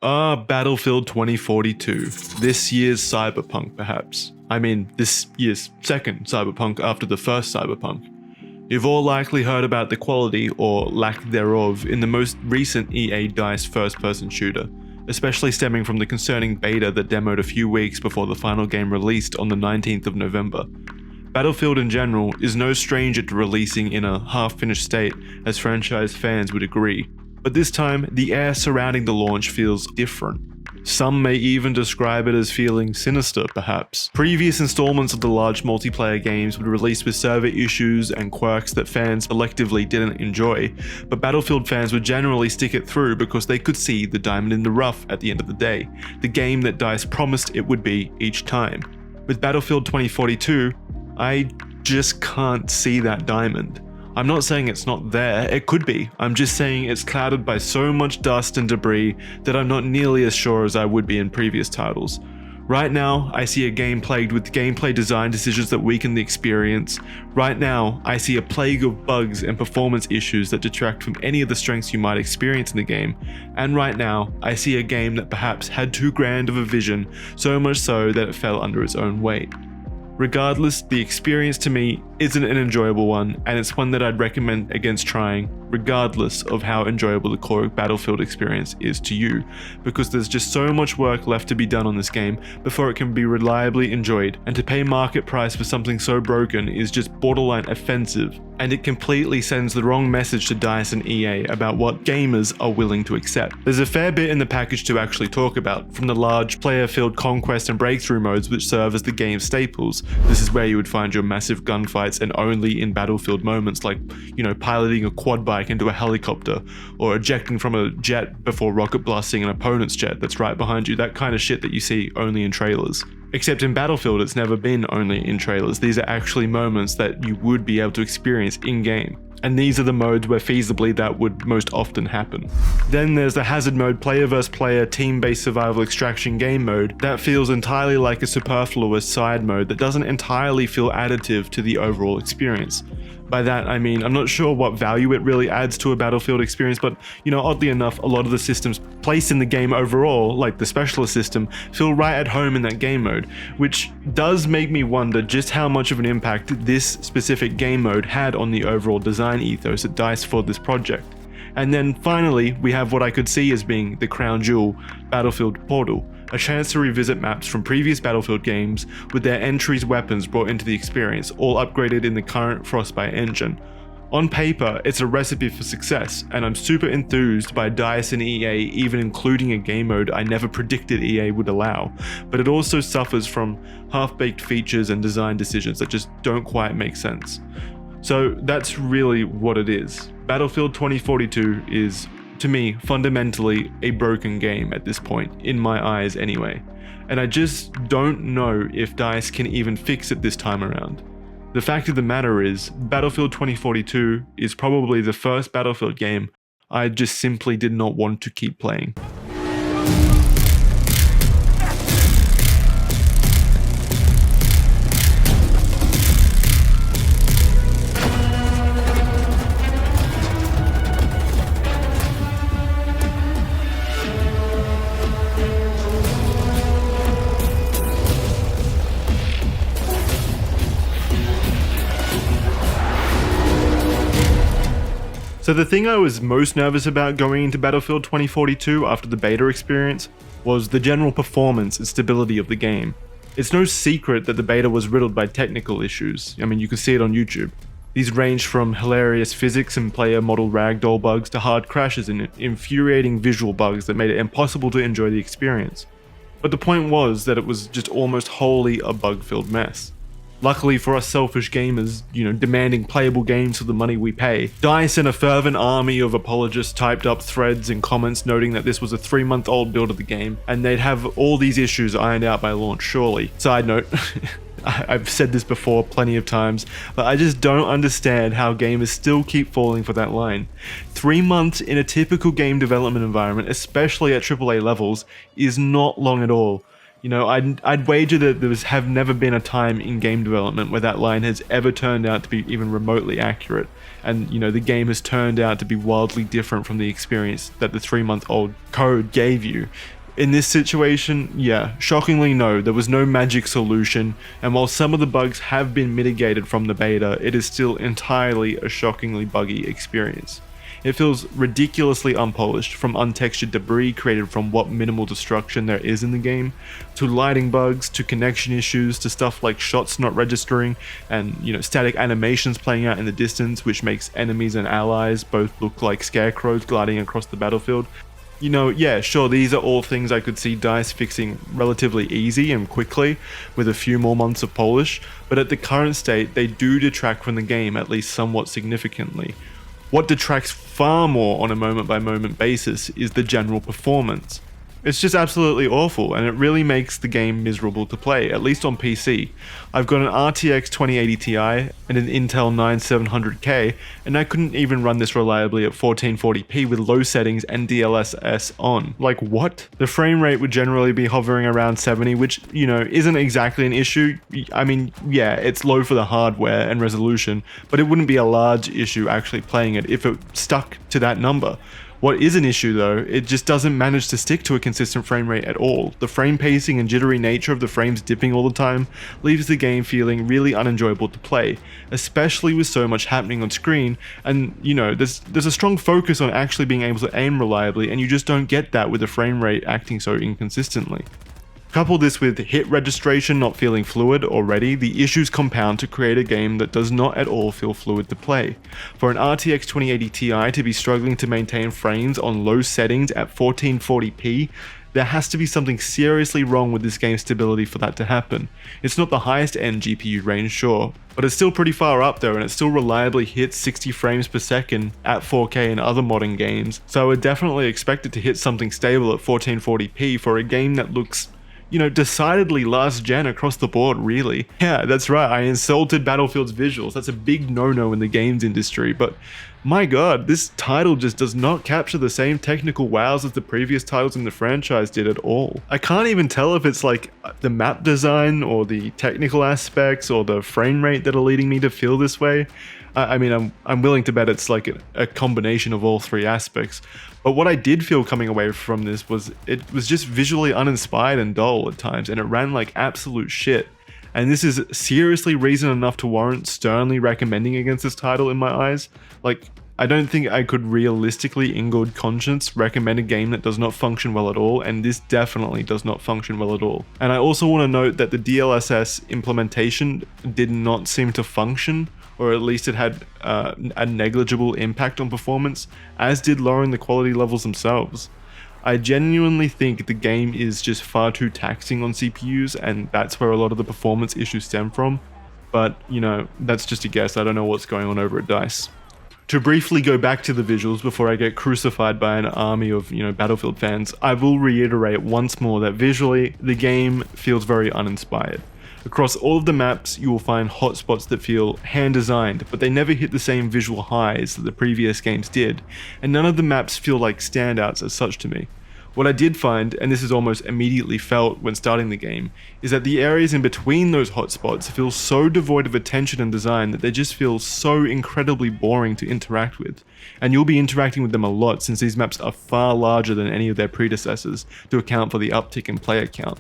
Battlefield 2042. This year's Cyberpunk, perhaps. I mean, this year's second Cyberpunk after the first Cyberpunk. You've all likely heard about the quality, or lack thereof, in the most recent EA DICE first-person shooter, especially stemming from the concerning beta that demoed a few weeks before the final game released on the 19th of November. Battlefield in general is no stranger to releasing in a half-finished state, as franchise fans would agree. But this time, the air surrounding the launch feels different. Some may even describe it as feeling sinister, perhaps. Previous installments of the large multiplayer games would release with server issues and quirks that fans collectively didn't enjoy, but Battlefield fans would generally stick it through because they could see the diamond in the rough at the end of the day, the game that DICE promised it would be each time. With Battlefield 2042, I just can't see that diamond. I'm not saying it's not there, it could be. I'm just saying it's clouded by so much dust and debris that I'm not nearly as sure as I would be in previous titles. Right now, I see a game plagued with gameplay design decisions that weaken the experience. Right now, I see a plague of bugs and performance issues that detract from any of the strengths you might experience in the game. And right now, I see a game that perhaps had too grand of a vision, so much so that it fell under its own weight. Regardless, the experience to me isn't an enjoyable one, and it's one that I'd recommend against trying, regardless of how enjoyable the core Battlefield experience is to you, because there's just so much work left to be done on this game before it can be reliably enjoyed, and to pay market price for something so broken is just borderline offensive, and it completely sends the wrong message to DICE and EA about what gamers are willing to accept. There's a fair bit in the package to actually talk about, from the large player-filled conquest and breakthrough modes which serve as the game's staples. This is where you would find your massive gunfights, and only in Battlefield moments like, piloting a quad bike into a helicopter, or ejecting from a jet before rocket blasting an opponent's jet that's right behind you, that kind of shit that you see only in trailers. Except in Battlefield, it's never been only in trailers. These are actually moments that you would be able to experience in-game. And these are the modes where feasibly that would most often happen. Then there's the hazard mode, player vs player, team-based survival extraction game mode that feels entirely like a superfluous side mode that doesn't entirely feel additive to the overall experience. By that I mean, I'm not sure what value it really adds to a Battlefield experience, but oddly enough, a lot of the systems placed in the game overall, like the specialist system, feel right at home in that game mode, which does make me wonder just how much of an impact this specific game mode had on the overall design ethos at DICE for this project. And then finally, we have what I could see as being the crown jewel, Battlefield Portal, a chance to revisit maps from previous Battlefield games with their entries' weapons brought into the experience, all upgraded in the current Frostbite engine. On paper, it's a recipe for success, and I'm super enthused by DICE and EA even including a game mode I never predicted EA would allow, but it also suffers from half-baked features and design decisions that just don't quite make sense. So that's really what it is. Battlefield 2042 is, to me, fundamentally a broken game at this point, in my eyes anyway. And I just don't know if DICE can even fix it this time around. The fact of the matter is, Battlefield 2042 is probably the first Battlefield game I just simply did not want to keep playing. So the thing I was most nervous about going into Battlefield 2042 after the beta experience was the general performance and stability of the game. It's no secret that the beta was riddled by technical issues. I mean, you can see it on YouTube. These ranged from hilarious physics and player model ragdoll bugs to hard crashes and infuriating visual bugs that made it impossible to enjoy the experience. But the point was that it was just almost wholly a bug-filled mess. Luckily for us selfish gamers, demanding playable games for the money we pay, DICE and a fervent army of apologists typed up threads and comments noting that this was a 3-month-old build of the game, and they'd have all these issues ironed out by launch surely. Side note, I've said this before plenty of times, but I just don't understand how gamers still keep falling for that line. 3 months in a typical game development environment, especially at AAA levels, is not long at all. You know, I'd wager that have never been a time in game development where that line has ever turned out to be even remotely accurate. And, you know, the game has turned out to be wildly different from the experience that the 3-month-old code gave you. In this situation, yeah, shockingly no, there was no magic solution, and while some of the bugs have been mitigated from the beta, it is still entirely a shockingly buggy experience. It feels ridiculously unpolished, from untextured debris created from what minimal destruction there is in the game, to lighting bugs, to connection issues, to stuff like shots not registering, and, you know, static animations playing out in the distance, which makes enemies and allies both look like scarecrows gliding across the battlefield. You know, yeah, sure, these are all things I could see DICE fixing relatively easy and quickly with a few more months of polish, but at the current state, they do detract from the game at least somewhat significantly. What detracts far more on a moment-by-moment basis is the general performance. It's just absolutely awful, and it really makes the game miserable to play, at least on PC. I've got an RTX 2080 Ti and an Intel 9700K, and I couldn't even run this reliably at 1440p with low settings and DLSS on. Like, what? The frame rate would generally be hovering around 70, which, you know, isn't exactly an issue. I mean, yeah, it's low for the hardware and resolution, but it wouldn't be a large issue actually playing it if it stuck to that number. What is an issue though, it just doesn't manage to stick to a consistent frame rate at all. The frame pacing and jittery nature of the frames dipping all the time leaves the game feeling really unenjoyable to play, especially with so much happening on screen, and you know, there's a strong focus on actually being able to aim reliably, and you just don't get that with the frame rate acting so inconsistently. Couple this with hit registration not feeling fluid already, the issues compound to create a game that does not at all feel fluid to play. For an RTX 2080 Ti to be struggling to maintain frames on low settings at 1440p, there has to be something seriously wrong with this game's stability for that to happen. It's not the highest end GPU range, sure, but it's still pretty far up there, and it still reliably hits 60 frames per second at 4K in other modern games, so I would definitely expect it to hit something stable at 1440p for a game that looks, you know, decidedly last gen across the board, really. Yeah, that's right, I insulted Battlefield's visuals. That's a big no-no in the games industry, but my god, this title just does not capture the same technical wows as the previous titles in the franchise did at all. I can't even tell if it's like the map design or the technical aspects or the frame rate that are leading me to feel this way. I mean, I'm willing to bet it's like a combination of all three aspects. But what I did feel coming away from this was it was just visually uninspired and dull at times, and it ran like absolute shit. And this is seriously reason enough to warrant sternly recommending against this title in my eyes. Like, I don't think I could realistically, in good conscience, recommend a game that does not function well at all, and this definitely does not function well at all. And I also want to note that the DLSS implementation did not seem to function, or at least it had a negligible impact on performance, as did lowering the quality levels themselves. I genuinely think the game is just far too taxing on CPUs, and that's where a lot of the performance issues stem from. But, you know, that's just a guess. I don't know what's going on over at DICE. To briefly go back to the visuals before I get crucified by an army of, you know, Battlefield fans, I will reiterate once more that visually, the game feels very uninspired. Across all of the maps, you will find hotspots that feel hand-designed, but they never hit the same visual highs that the previous games did, and none of the maps feel like standouts as such to me. What I did find, and this is almost immediately felt when starting the game, is that the areas in between those hotspots feel so devoid of attention and design that they just feel so incredibly boring to interact with. And you'll be interacting with them a lot since these maps are far larger than any of their predecessors to account for the uptick in player count.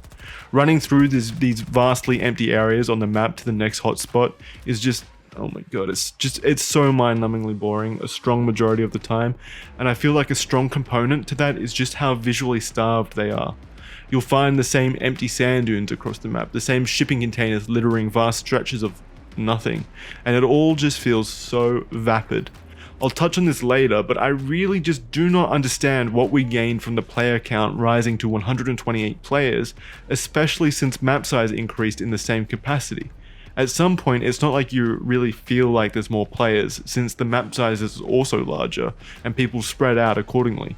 Running through these vastly empty areas on the map to the next hotspot is just, oh my god, it's so mind-numbingly boring a strong majority of the time, and I feel like a strong component to that is just how visually starved they are. You'll find the same empty sand dunes across the map, the same shipping containers littering vast stretches of nothing, and it all just feels so vapid. I'll touch on this later, but I really just do not understand what we gained from the player count rising to 128 players, especially since map size increased in the same capacity. At some point, it's not like you really feel like there's more players, since the map size is also larger, and people spread out accordingly.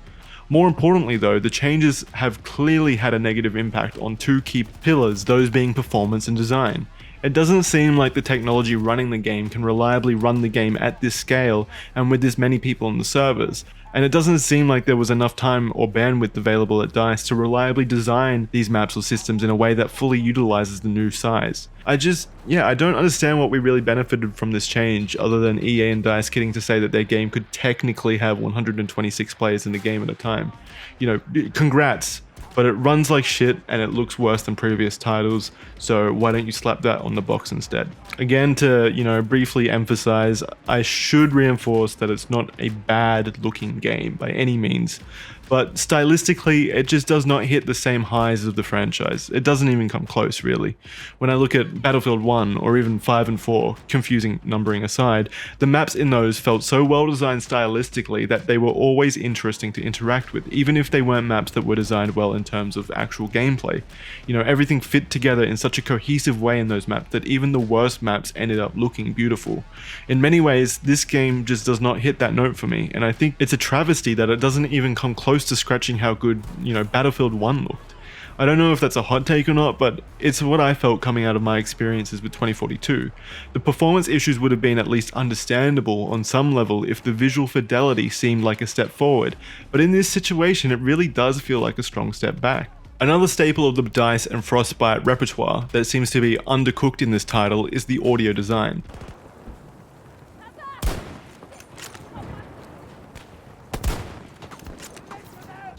More importantly though, the changes have clearly had a negative impact on two key pillars, those being performance and design. It doesn't seem like the technology running the game can reliably run the game at this scale and with this many people on the servers, and it doesn't seem like there was enough time or bandwidth available at DICE to reliably design these maps or systems in a way that fully utilizes the new size. I don't understand what we really benefited from this change other than EA and DICE getting to say that their game could technically have 126 players in the game at a time. Congrats, but it runs like shit and it looks worse than previous titles, so why don't you slap that on the box instead? Again, to, briefly emphasize, I should reinforce that it's not a bad looking game by any means, but stylistically, it just does not hit the same highs of the franchise. It doesn't even come close, really. When I look at Battlefield 1 or even 5 and 4, confusing numbering aside, the maps in those felt so well designed stylistically that they were always interesting to interact with, even if they weren't maps that were designed well in terms of actual gameplay. Everything fit together in such a cohesive way in those maps that even the worst maps ended up looking beautiful. In many ways, this game just does not hit that note for me, and I think it's a travesty that it doesn't even come close to scratching how good, Battlefield 1 looked. I don't know if that's a hot take or not, but it's what I felt coming out of my experiences with 2042. The performance issues would have been at least understandable on some level if the visual fidelity seemed like a step forward, but in this situation it really does feel like a strong step back. Another staple of the DICE and Frostbite repertoire that seems to be undercooked in this title is the audio design.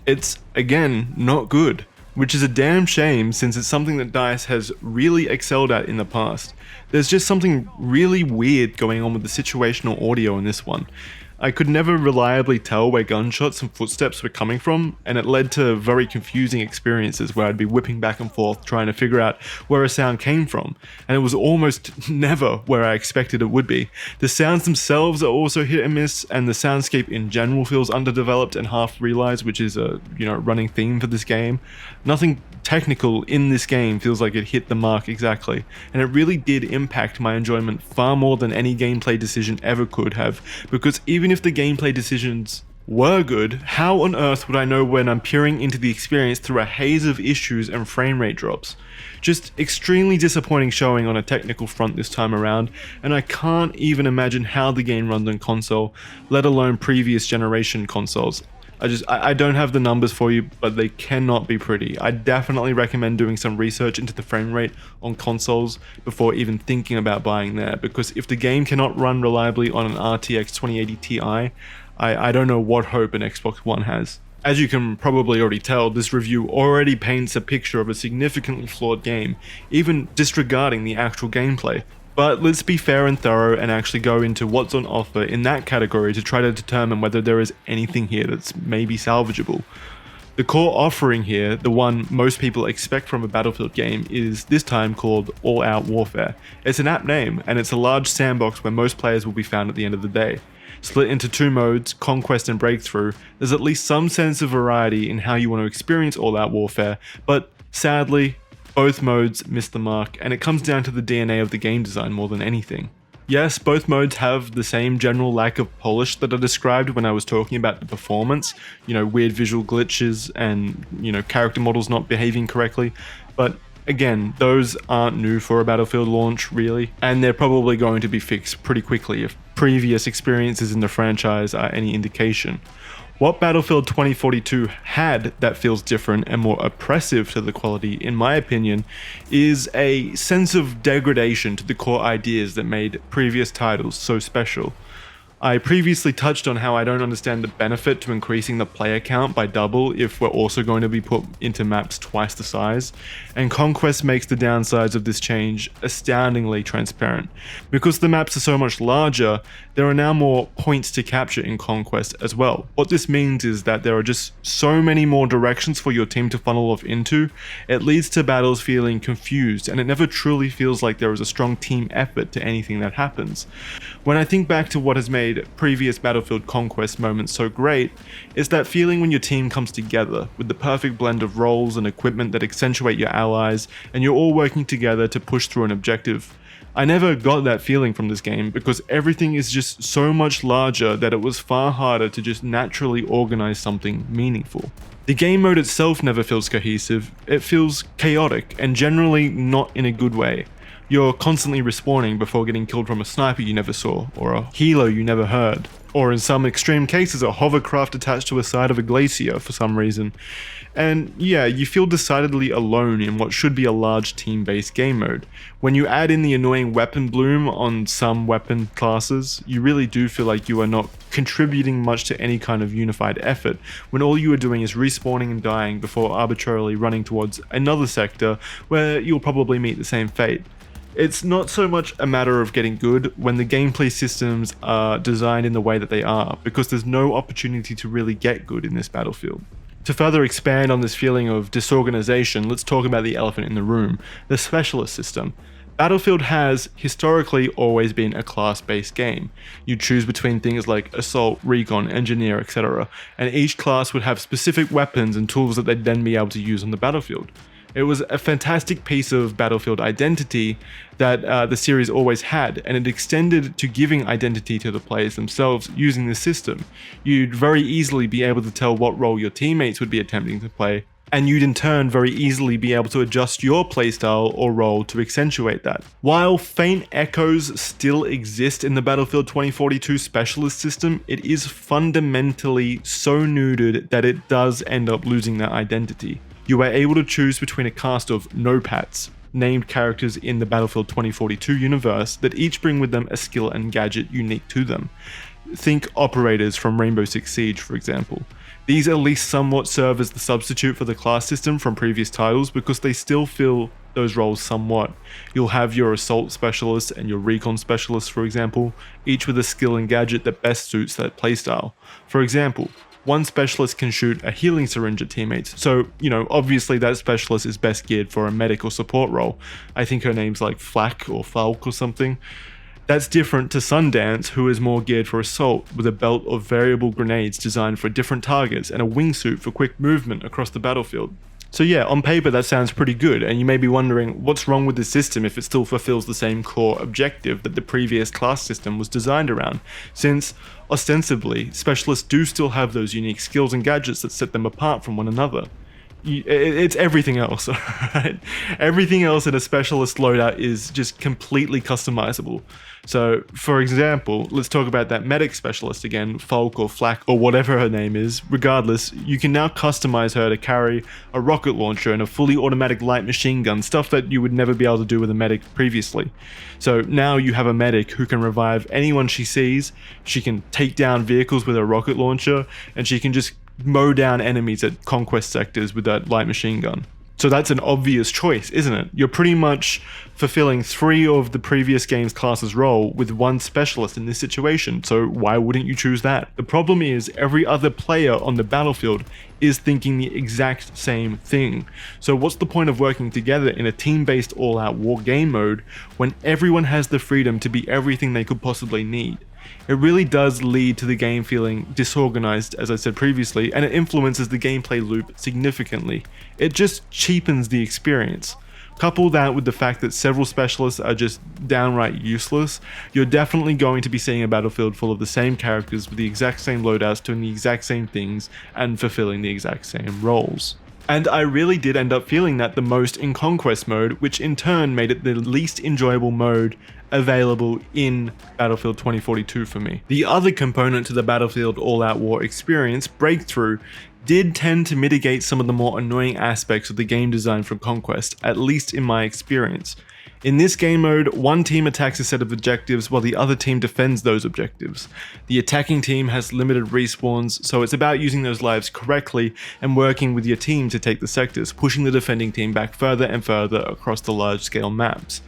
It's, again, not good, which is a damn shame since it's something that DICE has really excelled at in the past. There's just something really weird going on with the situational audio in this one. I could never reliably tell where gunshots and footsteps were coming from, and it led to very confusing experiences where I'd be whipping back and forth trying to figure out where a sound came from, and it was almost never where I expected it would be. The sounds themselves are also hit and miss, and the soundscape in general feels underdeveloped and half realized, which is a running theme for this game. Nothing technical in this game feels like it hit the mark exactly, and it really did impact my enjoyment far more than any gameplay decision ever could have, because even if the gameplay decisions were good, how on earth would I know when I'm peering into the experience through a haze of issues and frame rate drops? Just extremely disappointing showing on a technical front this time around, and I can't even imagine how the game runs on console, let alone previous generation consoles. I don't have the numbers for you, but they cannot be pretty. I definitely recommend doing some research into the frame rate on consoles before even thinking about buying there, because if the game cannot run reliably on an RTX 2080 Ti, I don't know what hope an Xbox One has. As you can probably already tell, this review already paints a picture of a significantly flawed game, even disregarding the actual gameplay. But let's be fair and thorough and actually go into what's on offer in that category to try to determine whether there is anything here that's maybe salvageable. The core offering here, the one most people expect from a Battlefield game, is this time called All Out Warfare. It's an apt name, and it's a large sandbox where most players will be found at the end of the day. Split into two modes, Conquest and Breakthrough, there's at least some sense of variety in how you want to experience All Out Warfare, but sadly, both modes miss the mark, and it comes down to the DNA of the game design more than anything. Yes, both modes have the same general lack of polish that I described when I was talking about the performance, weird visual glitches and, character models not behaving correctly, but again, those aren't new for a Battlefield launch, really, and they're probably going to be fixed pretty quickly if previous experiences in the franchise are any indication. What Battlefield 2042 had that feels different and more oppressive to the quality, in my opinion, is a sense of degradation to the core ideas that made previous titles so special. I previously touched on how I don't understand the benefit to increasing the player count by double if we're also going to be put into maps twice the size, and Conquest makes the downsides of this change astoundingly transparent. Because the maps are so much larger, there are now more points to capture in Conquest as well. What this means is that there are just so many more directions for your team to funnel off into, it leads to battles feeling confused, and it never truly feels like there is a strong team effort to anything that happens. When I think back to what has made previous Battlefield Conquest moments so great, is that feeling when your team comes together with the perfect blend of roles and equipment that accentuate your allies, and you're all working together to push through an objective. I never got that feeling from this game because everything is just so much larger that it was far harder to just naturally organize something meaningful. The game mode itself never feels cohesive, it feels chaotic and generally not in a good way. You're constantly respawning before getting killed from a sniper you never saw, or a helo you never heard, or in some extreme cases a hovercraft attached to a side of a glacier for some reason. And yeah, you feel decidedly alone in what should be a large team-based game mode. When you add in the annoying weapon bloom on some weapon classes, you really do feel like you are not contributing much to any kind of unified effort, when all you are doing is respawning and dying before arbitrarily running towards another sector where you'll probably meet the same fate. It's not so much a matter of getting good when the gameplay systems are designed in the way that they are, because there's no opportunity to really get good in this Battlefield. To further expand on this feeling of disorganization, let's talk about the elephant in the room, the specialist system. Battlefield has historically always been a class-based game. You choose between things like assault, recon, engineer, etc., and each class would have specific weapons and tools that they'd then be able to use on the battlefield. It was a fantastic piece of Battlefield identity that the series always had, and it extended to giving identity to the players themselves using the system. You'd very easily be able to tell what role your teammates would be attempting to play, and you'd in turn very easily be able to adjust your playstyle or role to accentuate that. While faint echoes still exist in the Battlefield 2042 specialist system, it is fundamentally so neutered that it does end up losing that identity. You are able to choose between a cast of no-pats, named characters in the Battlefield 2042 universe that each bring with them a skill and gadget unique to them. Think operators from Rainbow Six Siege, for example. These at least somewhat serve as the substitute for the class system from previous titles because they still fill those roles somewhat. You'll have your assault specialist and your recon specialist, for example, each with a skill and gadget that best suits that playstyle. For example, one specialist can shoot a healing syringe at teammates, so, obviously that specialist is best geared for a medic or support role. I think her name's like Flak or Falk or something. That's different to Sundance, who is more geared for assault, with a belt of variable grenades designed for different targets and a wingsuit for quick movement across the battlefield. So yeah, on paper that sounds pretty good, and you may be wondering what's wrong with the system if it still fulfills the same core objective that the previous class system was designed around, since ostensibly specialists do still have those unique skills and gadgets that set them apart from one another. It's everything else, right? Everything else in a specialist loadout is just completely customizable. So, for example, let's talk about that medic specialist again, Falk or Flak or whatever her name is. Regardless, you can now customize her to carry a rocket launcher and a fully automatic light machine gun, stuff that you would never be able to do with a medic previously. So now you have a medic who can revive anyone she sees, she can take down vehicles with a rocket launcher, and she can just mow down enemies at conquest sectors with that light machine gun. So that's an obvious choice, isn't it? You're pretty much fulfilling 3 of the previous game's classes' role with one specialist in this situation, so why wouldn't you choose that? The problem is every other player on the battlefield is thinking the exact same thing. So what's the point of working together in a team-based all-out war game mode when everyone has the freedom to be everything they could possibly need? It really does lead to the game feeling disorganized, as I said previously, and it influences the gameplay loop significantly. It just cheapens the experience. Couple that with the fact that several specialists are just downright useless, you're definitely going to be seeing a battlefield full of the same characters with the exact same loadouts doing the exact same things and fulfilling the exact same roles. And I really did end up feeling that the most in Conquest mode, which in turn made it the least enjoyable mode available in Battlefield 2042 for me. The other component to the Battlefield All-Out War experience, Breakthrough, did tend to mitigate some of the more annoying aspects of the game design from Conquest, at least in my experience. In this game mode, one team attacks a set of objectives while the other team defends those objectives. The attacking team has limited respawns, so it's about using those lives correctly and working with your team to take the sectors, pushing the defending team back further and further across the large-scale maps.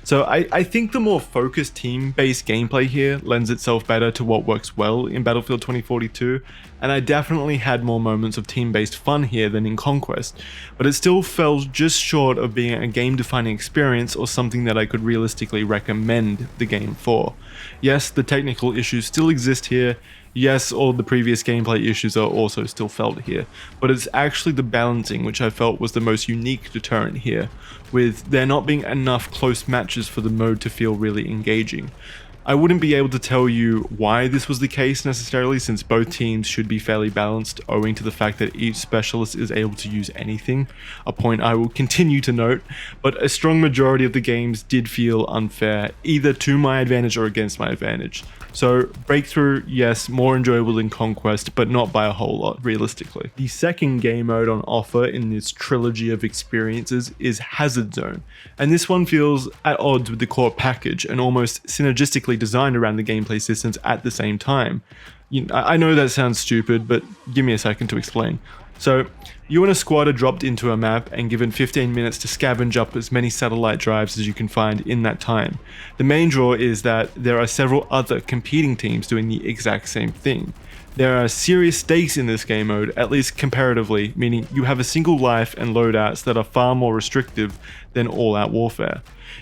So I think the more focused team-based gameplay here lends itself better to what works well in Battlefield 2042, and I definitely had more moments of team-based fun here than in Conquest, but it still fell just short of being a game-defining experience or something that I could realistically recommend the game for. Yes, the technical issues still exist here. Yes, all of the previous gameplay issues are also still felt here, but it's actually the balancing which I felt was the most unique deterrent here, with there not being enough close matches for the mode to feel really engaging. I wouldn't be able to tell you why this was the case necessarily, since both teams should be fairly balanced owing to the fact that each specialist is able to use anything, a point I will continue to note, but a strong majority of the games did feel unfair, either to my advantage or against my advantage. So Breakthrough, yes, more enjoyable than Conquest, but not by a whole lot, realistically. The second game mode on offer in this trilogy of experiences is Hazard Zone, and this one feels at odds with the core package and almost synergistically designed around the gameplay systems at the same time. I know that sounds stupid, but give me a second to explain. So, you and a squad are dropped into a map and given 15 minutes to scavenge up as many satellite drives as you can find in that time. The main draw is that there are several other competing teams doing the exact same thing. There are serious stakes in this game mode, at least comparatively, meaning you have a single life and loadouts that are far more restrictive than all-out warfare.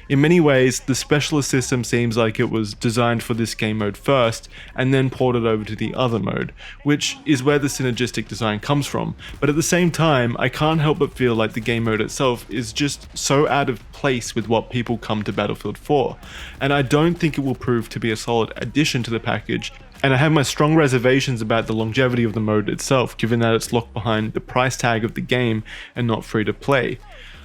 In many ways, the specialist system seems like it was designed for this game mode first, and then ported over to the other mode, which is where the synergistic design comes from. But at the same time, I can't help but feel like the game mode itself is just so out of place with what people come to Battlefield for, and I don't think it will prove to be a solid addition to the package. And I have my strong reservations about the longevity of the mode itself, given that it's locked behind the price tag of the game and not free to play.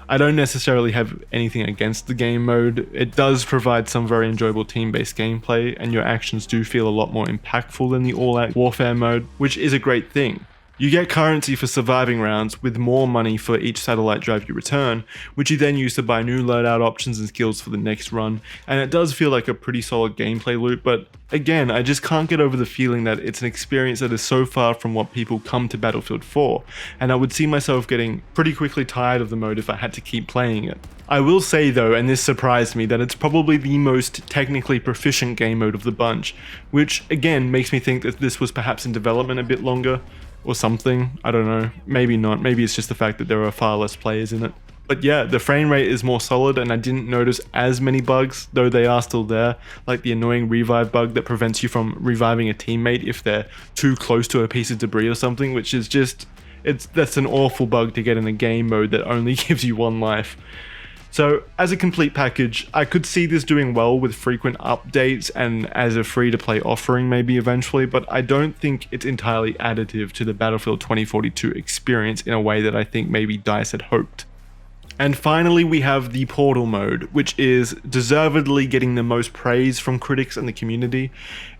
I don't necessarily have anything against the game mode. It does provide some very enjoyable team-based gameplay, and your actions do feel a lot more impactful than the all-out warfare mode, which is a great thing. You get currency for surviving rounds, with more money for each satellite drive you return, which you then use to buy new loadout options and skills for the next run, and it does feel like a pretty solid gameplay loop, but again, I just can't get over the feeling that it's an experience that is so far from what people come to Battlefield for, and I would see myself getting pretty quickly tired of the mode if I had to keep playing it. I will say though, and this surprised me, that it's probably the most technically proficient game mode of the bunch, which again makes me think that this was perhaps in development a bit longer, or something, I don't know, maybe not, maybe it's just the fact that there are far less players in it. But yeah, the frame rate is more solid and I didn't notice as many bugs, though they are still there, like the annoying revive bug that prevents you from reviving a teammate if they're too close to a piece of debris or something, which is just, that's an awful bug to get in a game mode that only gives you one life. So, as a complete package, I could see this doing well with frequent updates and as a free-to-play offering maybe eventually, but I don't think it's entirely additive to the Battlefield 2042 experience in a way that I think maybe DICE had hoped. And finally, we have the Portal mode, which is deservedly getting the most praise from critics and the community.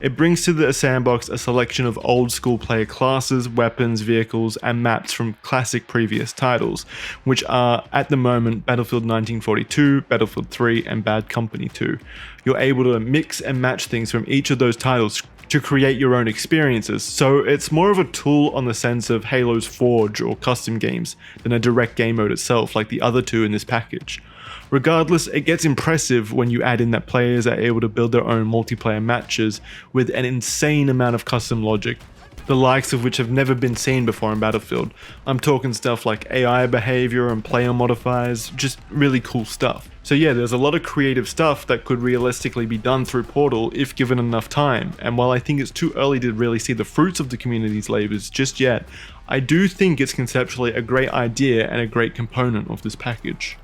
It brings to the sandbox a selection of old school player classes, weapons, vehicles, and maps from classic previous titles, which are, at the moment, Battlefield 1942, Battlefield 3, and Bad Company 2. You're able to mix and match things from each of those titles to create your own experiences, so it's more of a tool on the sense of Halo's Forge or custom games than a direct game mode itself like the other two in this package. Regardless, it gets impressive when you add in that players are able to build their own multiplayer matches with an insane amount of custom logic, the likes of which have never been seen before in Battlefield. I'm talking stuff like AI behavior and player modifiers, just really cool stuff. So yeah, there's a lot of creative stuff that could realistically be done through Portal if given enough time, and while I think it's too early to really see the fruits of the community's labors just yet, I do think it's conceptually a great idea and a great component of this package.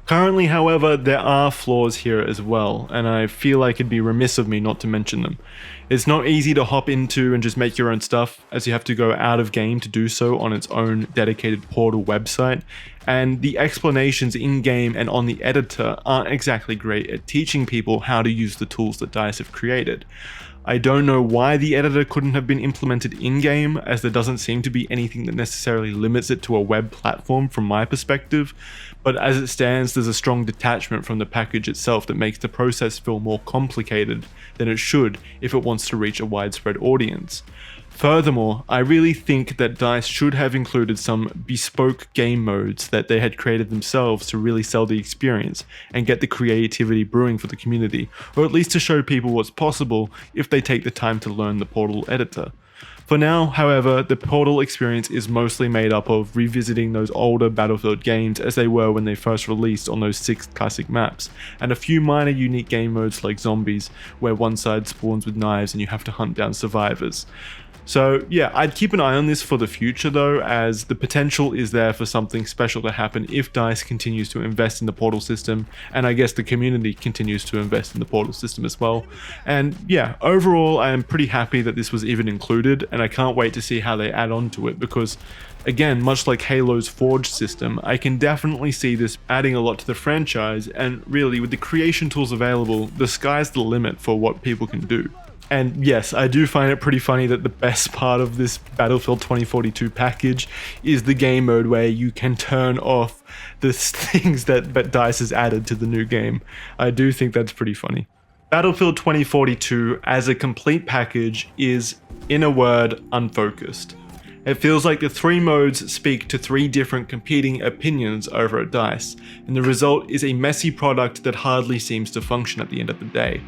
Currently, however, there are flaws here as well, and I feel like it'd be remiss of me not to mention them. It's not easy to hop into and just make your own stuff, as you have to go out of game to do so on its own dedicated Portal website, and the explanations in-game and on the editor aren't exactly great at teaching people how to use the tools that DICE have created. I don't know why the editor couldn't have been implemented in-game, as there doesn't seem to be anything that necessarily limits it to a web platform from my perspective, but as it stands, there's a strong detachment from the package itself that makes the process feel more complicated than it should if it wants to reach a widespread audience. Furthermore, I really think that DICE should have included some bespoke game modes that they had created themselves to really sell the experience and get the creativity brewing for the community, or at least to show people what's possible if they take the time to learn the Portal editor. For now, however, the Portal experience is mostly made up of revisiting those older Battlefield games as they were when they first released on those 6 classic maps, and a few minor unique game modes like Zombies, where one side spawns with knives and you have to hunt down survivors. So yeah, I'd keep an eye on this for the future though, as the potential is there for something special to happen if DICE continues to invest in the Portal system, and I guess the community continues to invest in the Portal system as well. And yeah, overall I am pretty happy that this was even included, and I can't wait to see how they add on to it, because again, much like Halo's Forge system, I can definitely see this adding a lot to the franchise, and really with the creation tools available, the sky's the limit for what people can do. And yes, I do find it pretty funny that the best part of this Battlefield 2042 package is the game mode where you can turn off the things that DICE has added to the new game. I do think that's pretty funny. Battlefield 2042 as a complete package is, in a word, unfocused. It feels like the three modes speak to three different competing opinions over at DICE, and the result is a messy product that hardly seems to function at the end of the day.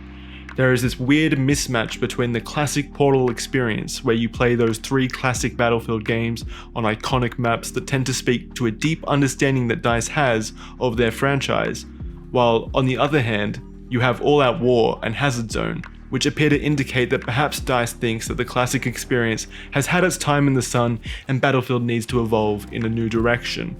There is this weird mismatch between the classic Portal experience, where you play those three classic Battlefield games on iconic maps that tend to speak to a deep understanding that DICE has of their franchise, while on the other hand, you have All Out War and Hazard Zone, which appear to indicate that perhaps DICE thinks that the classic experience has had its time in the sun and Battlefield needs to evolve in a new direction.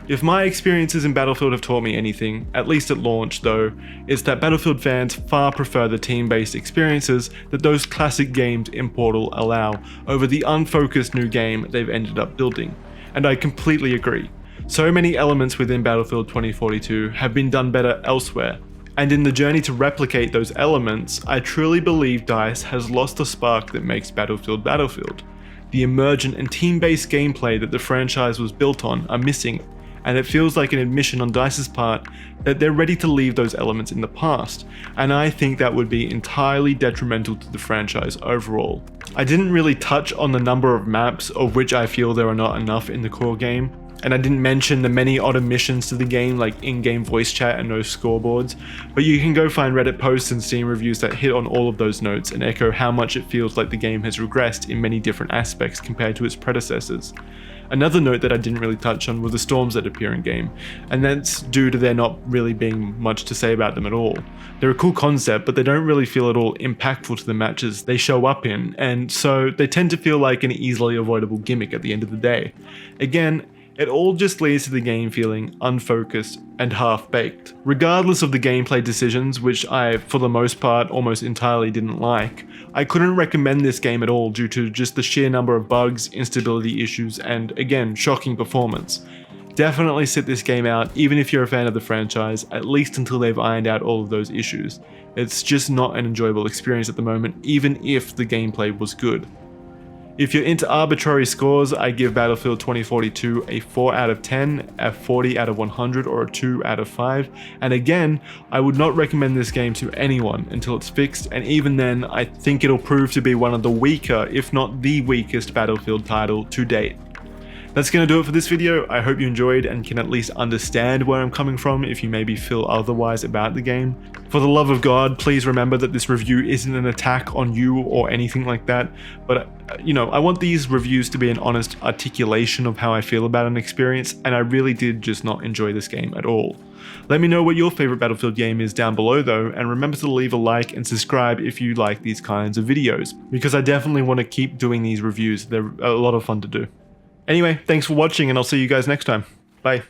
If my experiences in Battlefield have taught me anything, at least at launch though, it's that Battlefield fans far prefer the team-based experiences that those classic games in Portal allow over the unfocused new game they've ended up building. And I completely agree. So many elements within Battlefield 2042 have been done better elsewhere, and in the journey to replicate those elements, I truly believe DICE has lost the spark that makes Battlefield Battlefield. The emergent and team-based gameplay that the franchise was built on are missing, and it feels like an admission on DICE's part that they're ready to leave those elements in the past, and I think that would be entirely detrimental to the franchise overall. I didn't really touch on the number of maps, of which I feel there are not enough in the core game, and I didn't mention the many odd omissions to the game like in-game voice chat and no scoreboards, but you can go find Reddit posts and Steam reviews that hit on all of those notes and echo how much it feels like the game has regressed in many different aspects compared to its predecessors. Another note that I didn't really touch on were the storms that appear in-game, and that's due to there not really being much to say about them at all. They're a cool concept, but they don't really feel at all impactful to the matches they show up in, and so they tend to feel like an easily avoidable gimmick at the end of the day. Again, it all just leads to the game feeling unfocused and half-baked. Regardless of the gameplay decisions, which I, for the most part, almost entirely didn't like, I couldn't recommend this game at all due to just the sheer number of bugs, instability issues, and again, shocking performance. Definitely sit this game out even if you're a fan of the franchise, at least until they've ironed out all of those issues. It's just not an enjoyable experience at the moment, even if the gameplay was good. If you're into arbitrary scores, I give Battlefield 2042 a 4 out of 10, a 40 out of 100, or a 2 out of 5. And again, I would not recommend this game to anyone until it's fixed, and even then, I think it'll prove to be one of the weaker, if not the weakest Battlefield title to date. That's going to do it for this video. I hope you enjoyed and can at least understand where I'm coming from if you maybe feel otherwise about the game. For the love of God, please remember that this review isn't an attack on you or anything like that, but I want these reviews to be an honest articulation of how I feel about an experience, and I really did just not enjoy this game at all. Let me know what your favorite Battlefield game is down below though, and remember to leave a like and subscribe if you like these kinds of videos, because I definitely want to keep doing these reviews. They're a lot of fun to do. Anyway, thanks for watching, and I'll see you guys next time. Bye.